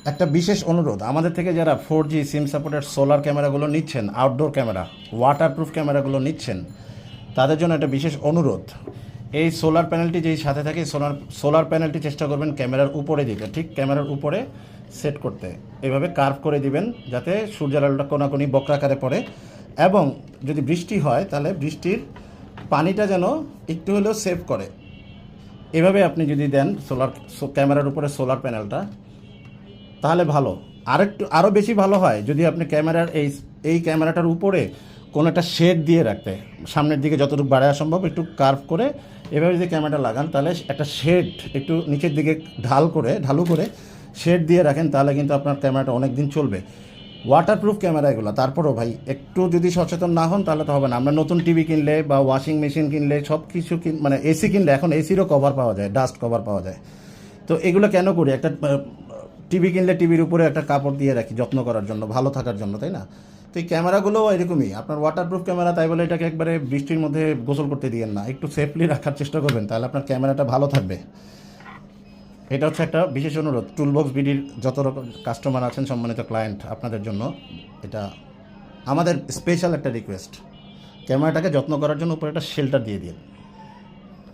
একটা বিশেষ অনুরোধ আমাদের থেকে যারা 4G সিম সাপোর্টেড সোলার ক্যামেরাগুলো নিচ্ছেন, আউটডোর ক্যামেরা, ওয়াটারপ্রুফ ক্যামেরাগুলো নিচ্ছেন, তাদের জন্য একটা বিশেষ অনুরোধ। এই সোলার প্যানেলটি যেই সাথে থাকে, সোলার প্যানেলটি চেষ্টা করবেন ক্যামেরার উপরে দিতে, ঠিক ক্যামেরার উপরে সেট করতে। এভাবে কার্ভ করে দিবেন যাতে সূর্যের আলোটা কোনাকুনি বক্রাকারে পড়ে, এবং যদি বৃষ্টি হয় তাহলে বৃষ্টির পানিটা যেন একটু হলেও সেভ করে। এভাবে আপনি যদি দেন ক্যামেরার উপরে সোলার প্যানেলটা, তাহলে ভালো। আরও বেশি ভালো হয় যদি আপনি ক্যামেরার এই ক্যামেরাটার উপরে কোনো একটা শেড দিয়ে রাখতে, সামনের দিকে যতটুকু বাড়ানো সম্ভব একটু কার্ভ করে এভাবে যদি ক্যামেরাটা লাগান, তাহলে একটা শেড একটু নিচের দিকে ঢালু করে শেড দিয়ে রাখেন, তাহলে কিন্তু আপনার ক্যামেরাটা অনেক দিন চলবে। ওয়াটারপ্রুফ ক্যামেরা এগুলো। তারপরও ভাই একটু যদি সচেতন না হন তাহলে তো হবে না। আমরা নতুন টিভি কিনলে বা ওয়াশিং মেশিন কিনলে সব কিছু মানে এসি কিনলে এখন এসিরও কভার পাওয়া যায়, ডাস্ট কভার পাওয়া যায়। তো এগুলো কেন করি? একটা টিভি কিনলে টিভির উপরে একটা কাপড় দিয়ে রাখি যত্ন করার জন্য, ভালো থাকার জন্য, তাই না? তো এই ক্যামেরাগুলোও এরকমই। আপনার ওয়াটারপ্রুফ ক্যামেরা, তাই বলে এটাকে একবারে বৃষ্টির মধ্যে গোসল করতে দিয়েন না, একটু সেফলি রাখার চেষ্টা করবেন, তাহলে আপনার ক্যামেরাটা ভালো থাকবে। এটা হচ্ছে একটা বিশেষ অনুরোধ টুলবক্স বিডির যত রকম কাস্টমার আছেন, সম্মানিত ক্লায়েন্ট, আপনাদের জন্য এটা আমাদের স্পেশাল একটা রিকোয়েস্ট। ক্যামেরাটাকে যত্ন করার জন্য উপরে একটা শেল্টার দিয়ে দিন।